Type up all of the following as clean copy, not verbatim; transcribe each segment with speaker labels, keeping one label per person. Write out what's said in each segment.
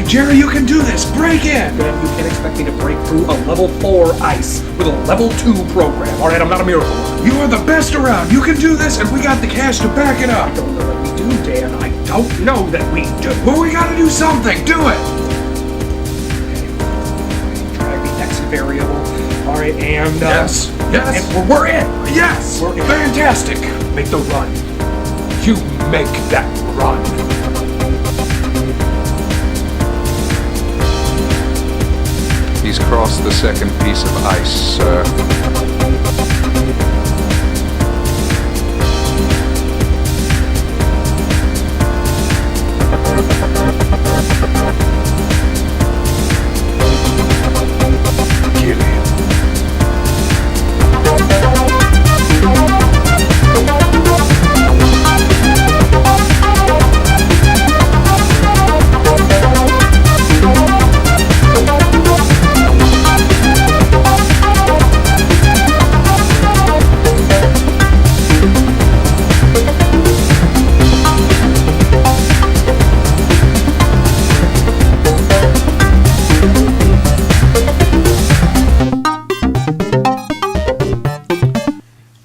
Speaker 1: Jerry, you can do this! Break in!
Speaker 2: Man, you can't expect me to break through a level 4 ice with a level 2 program. Alright, I'm not a miracle.
Speaker 1: You are the best around! You can do this, and we got the cash to back it up!
Speaker 2: I don't know that we do, Dan. I don't know that we do.
Speaker 1: Well, we gotta do something! Do it!
Speaker 2: Okay. Drag the X variable. Alright, and...
Speaker 1: yes! Yes!
Speaker 2: And we're in!
Speaker 1: Yes!
Speaker 2: We're in.
Speaker 1: Fantastic!
Speaker 2: Make the run. You make that run.
Speaker 3: He's crossed the second piece of ice, sir.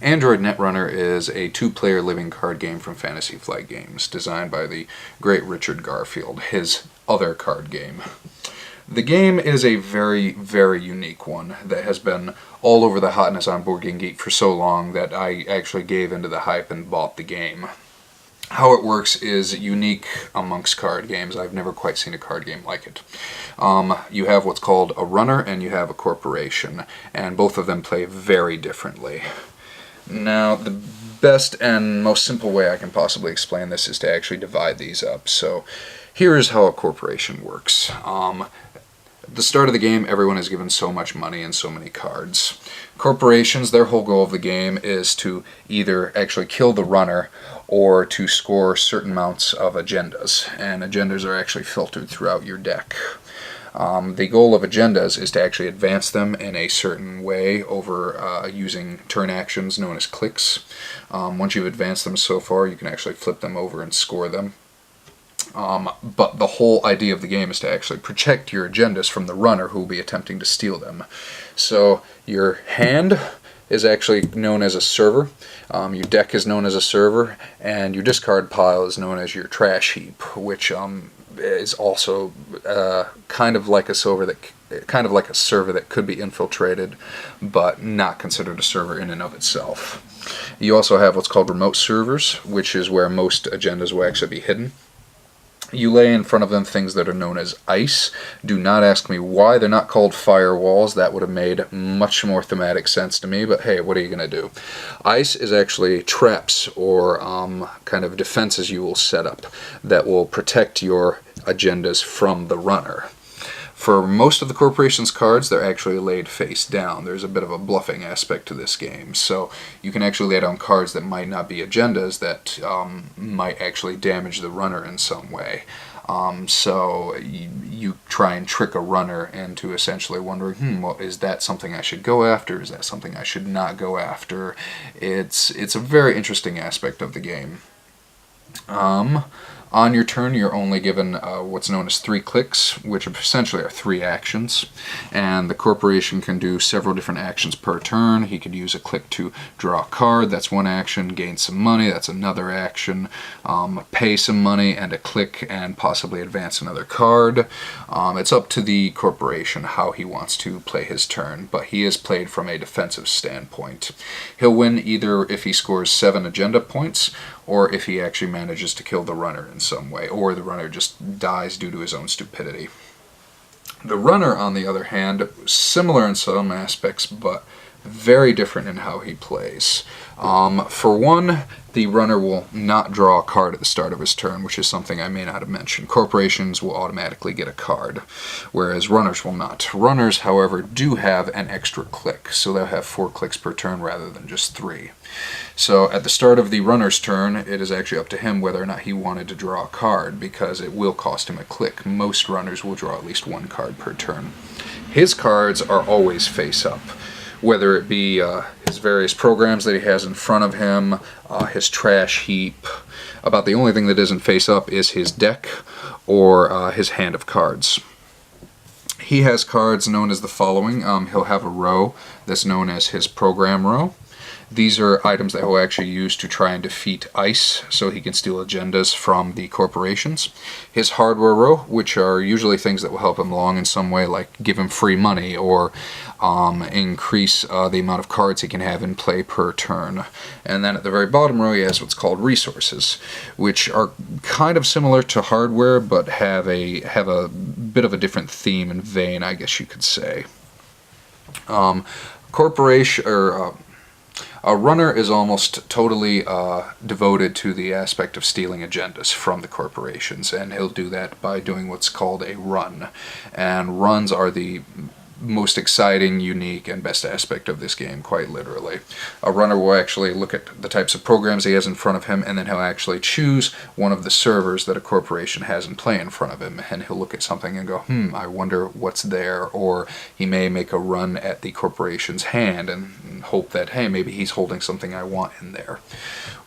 Speaker 3: Android Netrunner is a two-player living card game from Fantasy Flight Games, designed by the great Richard Garfield, his other card game. The game is a very, very unique one that has been all over the hotness on BoardGameGeek for so long that I actually gave into the hype and bought the game. How it works is unique amongst card games. I've never quite seen a card game like it. You have what's called a runner and you have a corporation, and both of them play very differently. Now, the best and most simple way I can possibly explain this is to actually divide these up. So, here is how a corporation works. At the start of the game, everyone is given so much money and so many cards. Corporations, their whole goal of the game is to either actually kill the runner or to score certain amounts of agendas, and agendas are actually filtered throughout your deck. The goal of agendas is to actually advance them in a certain way over using turn actions known as clicks. Once you've advanced them so far, you can actually flip them over and score them. But the whole idea of the game is to actually protect your agendas from the runner who will be attempting to steal them. So your hand is actually known as a server, your deck is known as a server, and your discard pile is known as your trash heap, which is also kind of like a server that could be infiltrated, but not considered a server in and of itself. You also have what's called remote servers, which is where most agendas will actually be hidden. You lay in front of them things that are known as ice. Do not ask me why they're not called firewalls. That would have made much more thematic sense to me, but hey, what are you going to do? Ice is actually traps or kind of defenses you will set up that will protect your agendas from the runner. For most of the corporation's cards, they're actually laid face down. There's a bit of a bluffing aspect to this game, so you can actually lay down cards that might not be agendas that might actually damage the runner in some way. So you try and trick a runner into essentially wondering, well, is that something I should go after? Is that something I should not go after? It's a very interesting aspect of the game. On your turn, you're only given what's known as 3 clicks, which essentially are 3 actions, and the corporation can do several different actions per turn. He could use a click to draw a card, that's one action, gain some money, that's another action, pay some money, and a click, and possibly advance another card. It's up to the corporation how he wants to play his turn, but he is played from a defensive standpoint. He'll win either if he scores 7 agenda points, or if he actually manages to kill the runner in some way, or the runner just dies due to his own stupidity. The runner, on the other hand, similar in some aspects, but very different in how he plays. For one, the runner will not draw a card at the start of his turn, which is something I may not have mentioned. Corporations will automatically get a card, whereas runners will not. Runners, however, do have an extra click, so they'll have 4 clicks per turn rather than just 3. So at the start of the runner's turn, it is actually up to him whether or not he wanted to draw a card, because it will cost him a click. Most runners will draw at least 1 card per turn. His cards are always face up, whether it be his various programs that he has in front of him, his trash heap. About the only thing that isn't face up is his deck or his hand of cards. He has cards known as the following. He'll have a row that's known as his program row. These are items that he'll actually use to try and defeat ICE, so he can steal agendas from the corporations. His hardware row, which are usually things that will help him along in some way, like give him free money or increase the amount of cards he can have in play per turn. And then at the very bottom row he has what's called resources, which are kind of similar to hardware, but have a bit of a different theme and vein, I guess you could say. A runner is almost totally devoted to the aspect of stealing agendas from the corporations, and he'll do that by doing what's called a run. And runs are the most exciting, unique, and best aspect of this game, quite literally. A runner will actually look at the types of programs he has in front of him, and then he'll actually choose one of the servers that a corporation has in play in front of him, and he'll look at something and go, I wonder what's there, or he may make a run at the corporation's hand and hope that, hey, maybe he's holding something I want in there.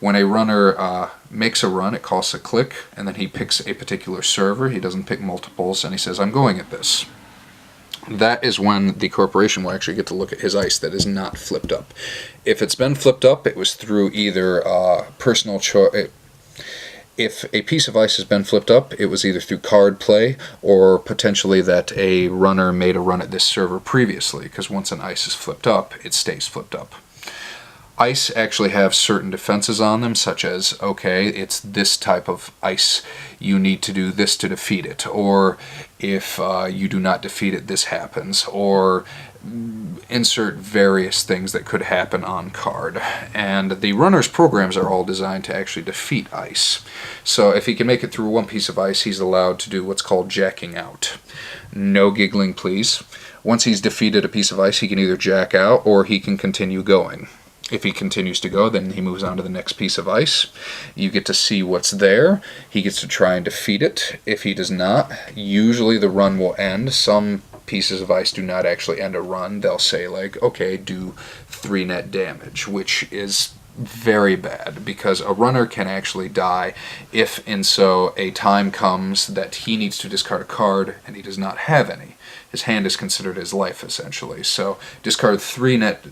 Speaker 3: When a runner makes a run, it costs a click, and then he picks a particular server. He doesn't pick multiples, and he says, I'm going at this. That is when the corporation will actually get to look at his ice that is not flipped up. If it's been flipped up, it was through either personal choice. If a piece of ice has been flipped up, it was either through card play or potentially that a runner made a run at this server previously, because once an ice is flipped up, it stays flipped up. Ice actually have certain defenses on them, such as, okay, it's this type of ice, you need to do this to defeat it, or if you do not defeat it, this happens, or insert various things that could happen on card. And the runner's programs are all designed to actually defeat ice. So if he can make it through one piece of ice, he's allowed to do what's called jacking out. No giggling, please. Once he's defeated a piece of ice, he can either jack out or he can continue going. If he continues to go, then he moves on to the next piece of ice. You get to see what's there. He gets to try and defeat it. If he does not, usually the run will end. Some pieces of ice do not actually end a run. They'll say, like, okay, do 3 net damage, which is very bad, because a runner can actually die if, and so, a time comes that he needs to discard a card and he does not have any. His hand is considered his life, essentially. So discard 3 net,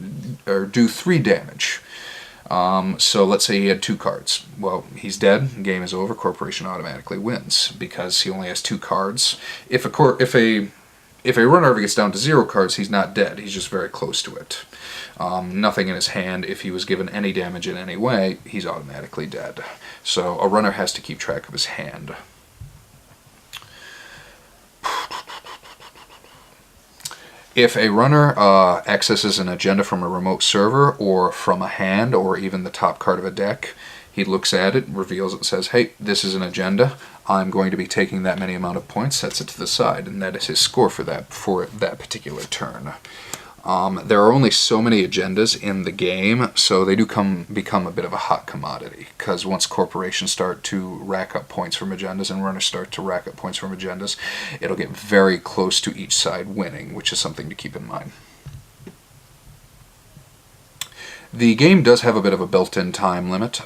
Speaker 3: or do 3 damage. So let's say he had 2 cards. Well, he's dead. Game is over. Corporation automatically wins because he only has 2 cards. If a runner ever gets down to 0 cards, he's not dead. He's just very close to it. Nothing in his hand. If he was given any damage in any way, he's automatically dead. So a runner has to keep track of his hand. If a runner accesses an agenda from a remote server or from a hand or even the top card of a deck, he looks at it, reveals it, says, hey, this is an agenda. I'm going to be taking that many amount of points, sets it to the side, and that is his score for that particular turn. There are only so many agendas in the game, so they do become a bit of a hot commodity, because once corporations start to rack up points from agendas and runners start to rack up points from agendas, it'll get very close to each side winning, which is something to keep in mind. The game does have a bit of a built-in time limit.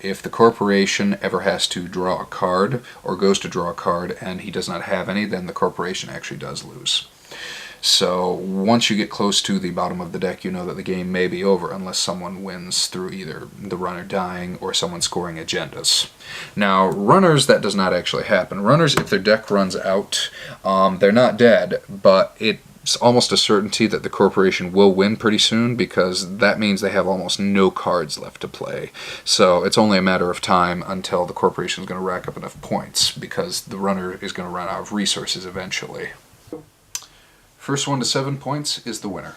Speaker 3: If the corporation ever has to draw a card, or goes to draw a card, and he does not have any, then the corporation actually does lose. So once you get close to the bottom of the deck, you know that the game may be over unless someone wins through either the runner dying or someone scoring agendas. Now, runners, that does not actually happen. Runners, if their deck runs out, they're not dead, but it's almost a certainty that the corporation will win pretty soon, because that means they have almost no cards left to play. So it's only a matter of time until the corporation is going to rack up enough points, because the runner is going to run out of resources eventually. First one to 7 points is the winner.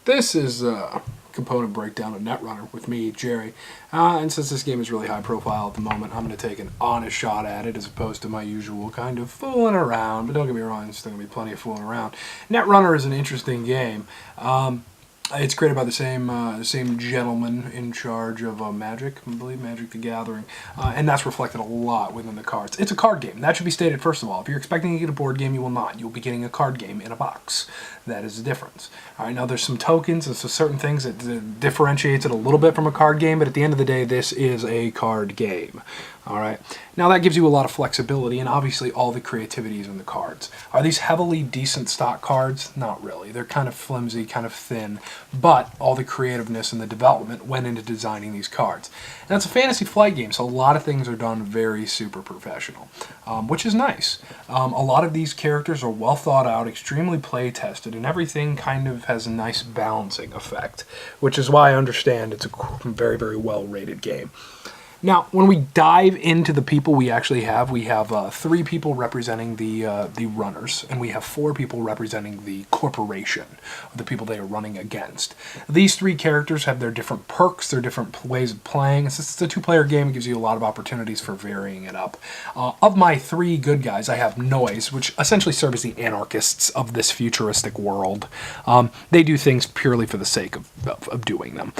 Speaker 4: This is a component breakdown of Netrunner with me, Jerry. And since this game is really high profile at the moment, I'm going to take an honest shot at it as opposed to my usual kind of fooling around. But don't get me wrong, there's still going to be plenty of fooling around. Netrunner is an interesting game. It's created by the same gentleman in charge of Magic, I believe, Magic the Gathering, and that's reflected a lot within the cards. It's a card game. That should be stated first of all. If you're expecting to get a board game, you will not. You'll be getting a card game in a box. That is the difference. All right, now there's some tokens and some certain things that differentiates it a little bit from a card game, but at the end of the day, this is a card game. All right. Now that gives you a lot of flexibility and obviously all the creativity is in the cards. Are these heavily decent stock cards? Not really. They're kind of flimsy, kind of thin, but all the creativeness and the development went into designing these cards. And it's a Fantasy Flight game, so a lot of things are done very super professional, which is nice. A lot of these characters are well thought out, extremely play tested, and everything kind of has a nice balancing effect, which is why I understand it's a very, very well rated game. Now, when we dive into the people we actually have, we have 3 people representing the runners, and we have 4 people representing the corporation, the people they are running against. These 3 characters have their different perks, their different ways of playing. Since it's a 2-player game, it gives you a lot of opportunities for varying it up. Of my 3 good guys, I have Noise, which essentially serve as the anarchists of this futuristic world. They do things purely for the sake of doing them.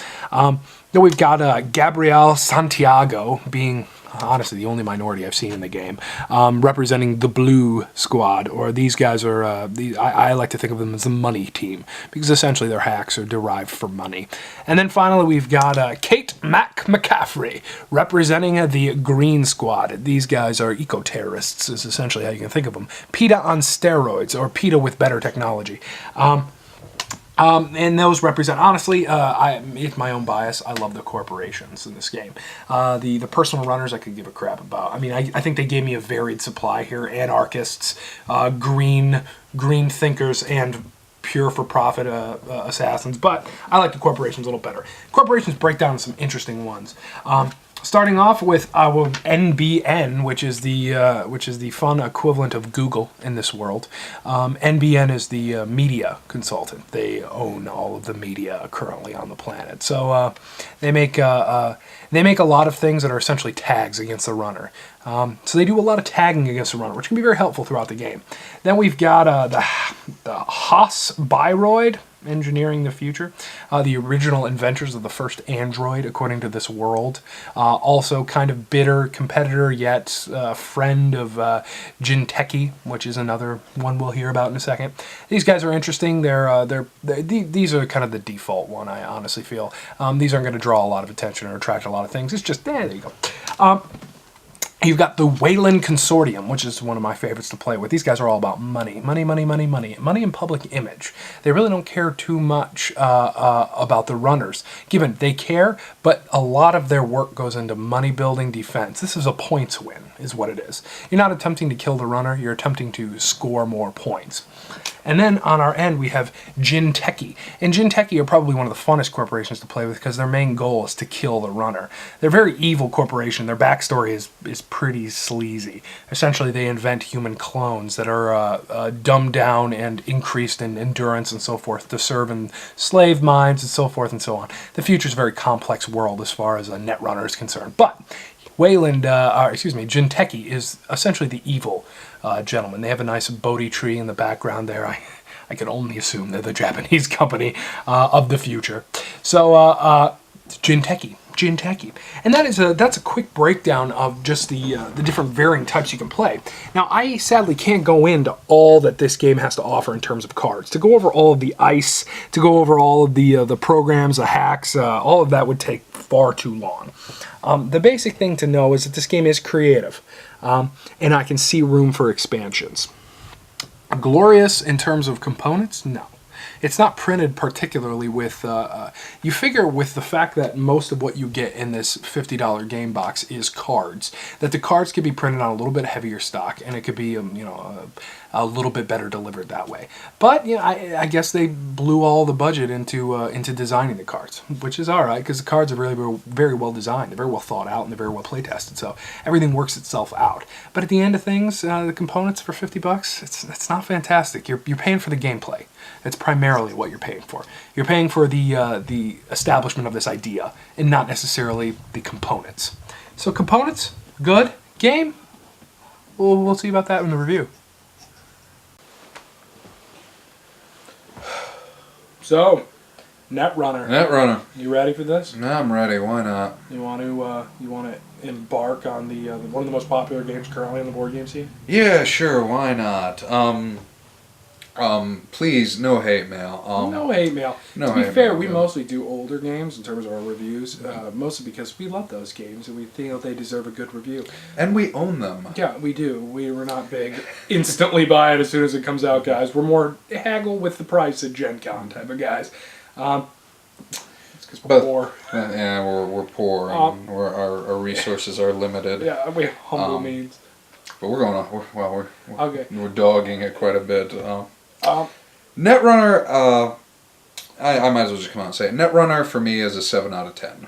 Speaker 4: Then we've got Gabriel Santiago, being honestly the only minority I've seen in the game, representing the Blue Squad, or these guys are, I like to think of them as the money team, because essentially their hacks are derived from money. And then finally we've got Kate McCaffrey, representing the Green Squad. These guys are eco-terrorists, is essentially how you can think of them. PETA on steroids, or PETA with better technology. And those represent, honestly, it's my own bias. I love the corporations in this game. The personal runners I could give a crap about. I mean, I think they gave me a varied supply here. Anarchists, green thinkers, and pure for profit assassins. But I like the corporations a little better. Corporations break down some interesting ones. Starting off with our NBN, which is the fun equivalent of Google in this world. NBN is the media consultant. They own all of the media currently on the planet. So they make a lot of things that are essentially tags against the runner. So they do a lot of tagging against the runner, which can be very helpful throughout the game. Then we've got the Haas Biroid, engineering the future, the original inventors of the first Android, according to this world. Also kind of bitter competitor, yet friend of Jinteki, which is another one we'll hear about in a second. These guys are interesting. These are kind of the default one, I honestly feel. These aren't going to draw a lot of attention or attract a lot of things. It's just, there you go. You've got the Wayland Consortium, which is one of my favorites to play with. These guys are all about money. Money and public image. They really don't care too much about the runners. Given they care, but a lot of their work goes into money building, defense. This is a points win, is what it is. You're not attempting to kill the runner, you're attempting to score more points. And then on our end, we have Jinteki. And Jinteki are probably one of the funnest corporations to play with because their main goal is to kill the runner. They're a very evil corporation. Their backstory is pretty sleazy. Essentially, they invent human clones that are dumbed down and increased in endurance and so forth to serve in slave mines and so forth and so on. The future is a very complex world as far as a Netrunner is concerned. But Jinteki is essentially the evil gentleman. They have a nice Bodhi tree in the background there. I can only assume they're the Japanese company of the future. So Jinteki. And that's a quick breakdown of just the different varying types you can play. Now, I sadly can't go into all that this game has to offer in terms of cards. To go over all of the ice, to go over all of the programs, the hacks, all of that would take far too long. The basic thing to know is that this game is creative, and I can see room for expansions. Glorious in terms of components? No. It's not printed particularly with, you figure with the fact that most of what you get in this $50 game box is cards, that the cards could be printed on a little bit heavier stock, and it could be, a little bit better delivered that way. But, I guess they blew all the budget into designing the cards, which is all right, because the cards are really very well designed, they're very well thought out, and they're very well play tested, so everything works itself out. But at the end of things, the components for $50, it's not fantastic. You're paying for the gameplay. It's primarily primarily what you're paying for. You're paying for the establishment of this idea, and not necessarily the components. So components, good. Game, we'll see about that in the review.
Speaker 2: So, Netrunner.
Speaker 3: Netrunner.
Speaker 2: You ready for this?
Speaker 3: No, I'm ready. Why not?
Speaker 2: You want to embark on the one of the most popular games currently on the board game scene?
Speaker 3: Yeah, sure. Why not? Please, no hate mail.
Speaker 2: No hate mail.
Speaker 3: No
Speaker 2: to be
Speaker 3: hate
Speaker 2: fair,
Speaker 3: mail,
Speaker 2: we
Speaker 3: no.
Speaker 2: mostly do older games in terms of our reviews, mostly because we love those games and we feel they deserve a good review.
Speaker 3: And we own them.
Speaker 2: Yeah, we do. We're not big. Instantly buy it as soon as it comes out, guys. We're more haggle with the price at Gen Con type of guys. It's because we're poor.
Speaker 3: Yeah, we're poor and our resources are limited.
Speaker 2: Yeah, we have humble means.
Speaker 3: But we're going on.
Speaker 2: Okay.
Speaker 3: We're dogging it quite a bit. Netrunner, I might as well just come out and say it. Netrunner for me is a 7 out of 10.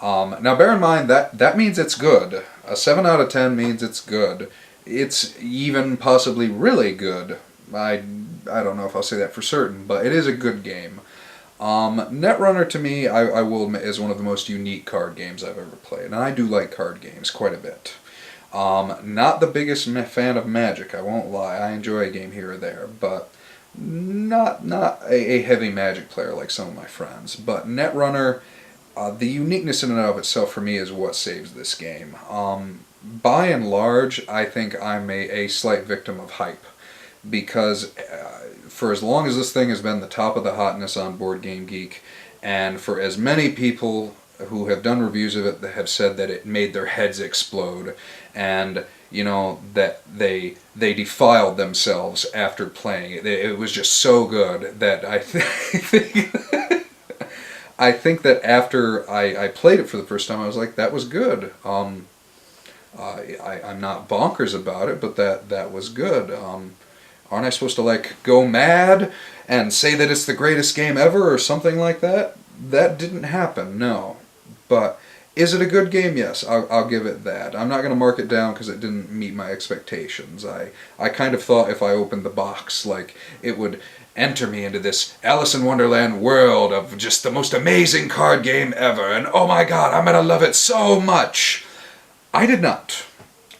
Speaker 3: Now bear in mind that means it's good. A 7 out of 10 means it's good. It's even possibly really good. I don't know if I'll say that for certain, but it is a good game. Netrunner to me, I will admit, is one of the most unique card games I've ever played. And I do like card games quite a bit. Not the biggest fan of Magic, I won't lie. I enjoy a game here or there, but not a heavy Magic player like some of my friends. But Netrunner, the uniqueness in and of itself for me is what saves this game. By and large, I think I'm a slight victim of hype. Because for as long as this thing has been the top of the hotness on Board Game Geek, and for as many people who have done reviews of it that have said that it made their heads explode, and you know that they defiled themselves after playing it. It was just so good that I think I think that after I played it for the first time, I was like, that was good. I'm not bonkers about it, but that was good. Aren't I supposed to like go mad and say that it's the greatest game ever or something like that? That didn't happen, no. But is it a good game? Yes, I'll give it that. I'm not going to mark it down because it didn't meet my expectations. I kind of thought if I opened the box, like, it would enter me into this Alice in Wonderland world of just the most amazing card game ever, and oh my god, I'm going to love it so much. I did not.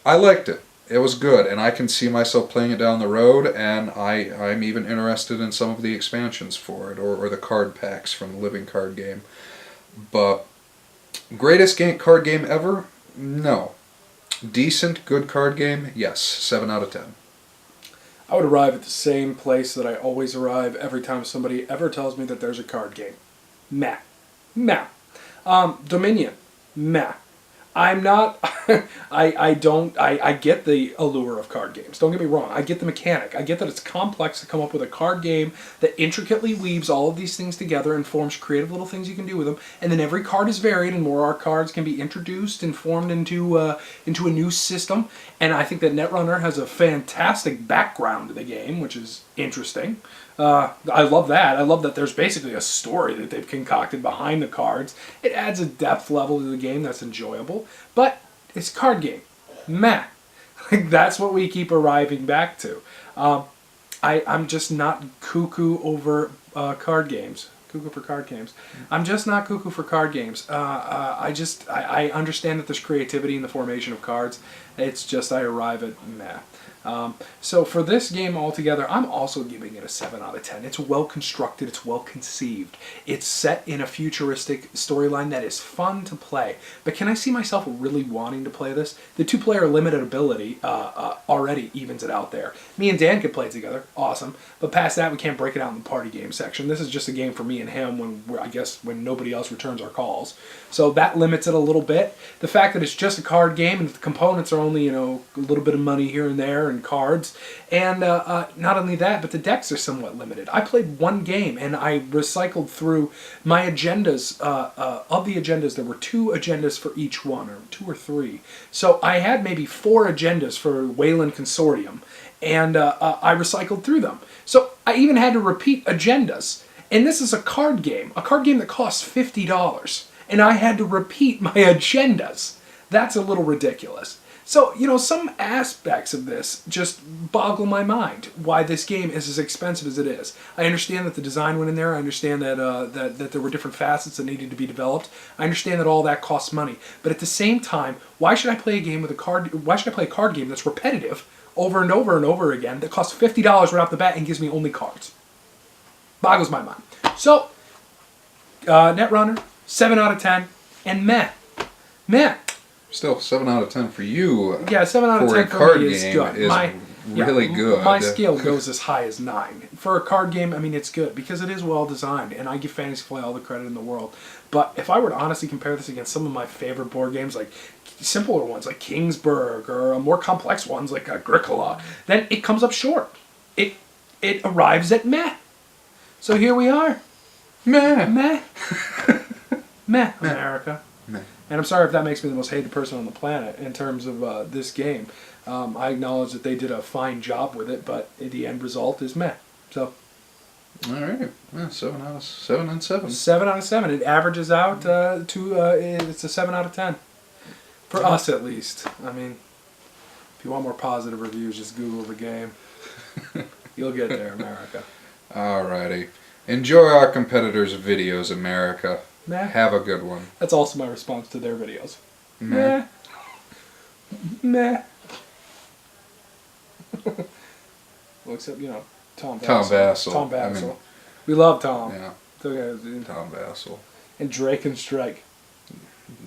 Speaker 3: I liked it. It was good, and I can see myself playing it down the road, and I'm even interested in some of the expansions for it, or the card packs from the living card game. But greatest card game ever? No. Decent, good card game? Yes. 7 out of 10.
Speaker 2: I would arrive at the same place that I always arrive every time somebody ever tells me that there's a card game. Meh. Meh. Dominion. Meh. I'm not, I get the allure of card games. Don't get me wrong. I get the mechanic. I get that it's complex to come up with a card game that intricately weaves all of these things together and forms creative little things you can do with them. And then every card is varied, and more cards can be introduced and formed into a new system. And I think that Netrunner has a fantastic background to the game, which is interesting. I love that. I love that there's basically a story that they've concocted behind the cards. It adds a depth level to the game that's enjoyable, but it's a card game. Meh. Like, that's what we keep arriving back to. I'm just not cuckoo over card games. Cuckoo for card games. I'm just not cuckoo for card games. I understand that there's creativity in the formation of cards. It's just I arrive at meh. So for this game altogether, I'm also giving it a 7 out of 10. It's well constructed, it's well conceived. It's set in a futuristic storyline that is fun to play. But can I see myself really wanting to play this? The 2-player limited ability already evens it out there. Me and Dan could play together, awesome. But past that, we can't break it out in the party game section. This is just a game for me and him when nobody else returns our calls. So that limits it a little bit. The fact that it's just a card game and the components are only, a little bit of money here and there and cards. And not only that, but the decks are somewhat limited. I played one game and I recycled through my agendas. Of the agendas, there were 2 agendas for each one, or 2 or 3. So I had maybe 4 agendas for Wayland Consortium, and I recycled through them. So I even had to repeat agendas. And this is a card game that costs $50. And I had to repeat my agendas. That's a little ridiculous. So, some aspects of this just boggle my mind. Why this game is as expensive as it is. I understand that the design went in there. I understand that that there were different facets that needed to be developed. I understand that all that costs money. But at the same time, why should I play a game with a card? Why should I play a card game that's repetitive over and over and over again that costs $50 right off the bat and gives me only cards? Boggles my mind. So, Netrunner, 7 out of 10, and meh.
Speaker 3: Still, 7 out of 10 for you.
Speaker 2: Yeah, 7 out of 10 for me is good.
Speaker 3: Really good.
Speaker 2: My scale goes as high as 9. For a card game, I mean, it's good because it is well designed, and I give Fantasy Flight all the credit in the world. But if I were to honestly compare this against some of my favorite board games, like simpler ones like Kingsburg, or more complex ones like Agricola, then it comes up short. It arrives at meh. So here we are.
Speaker 3: Meh.
Speaker 2: Meh. Meh, America.
Speaker 3: Meh.
Speaker 2: And I'm sorry if that makes me the most hated person on the planet in terms of this game. I acknowledge that they did a fine job with it, but the end result is meh. So,
Speaker 3: all right, 7 out of 7 and 7.
Speaker 2: 7 out of 7. It averages out it's a 7 out of 10 for us at least. I mean, if you want more positive reviews, just Google the game. You'll get there, America.
Speaker 3: Alrighty, enjoy our competitors' videos, America.
Speaker 2: Meh.
Speaker 3: Have a good one.
Speaker 2: That's also my response to their videos.
Speaker 3: Meh.
Speaker 2: Meh. Well, except, Tom Vassell.
Speaker 3: Tom Vassell.
Speaker 2: Tom Vassell.
Speaker 3: I mean,
Speaker 2: we love Tom.
Speaker 3: Yeah.
Speaker 2: Okay.
Speaker 3: Tom Vassell.
Speaker 2: And Drakenstrike.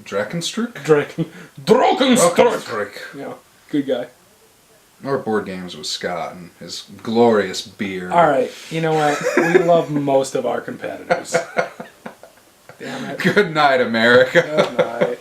Speaker 3: Drakenstruck?
Speaker 2: Drakenstrike! Yeah, good guy.
Speaker 3: Or Board Games with Scott and his glorious beard.
Speaker 2: Alright, you know what? We love most of our competitors. Damn it.
Speaker 3: Good night, America.
Speaker 2: Good night.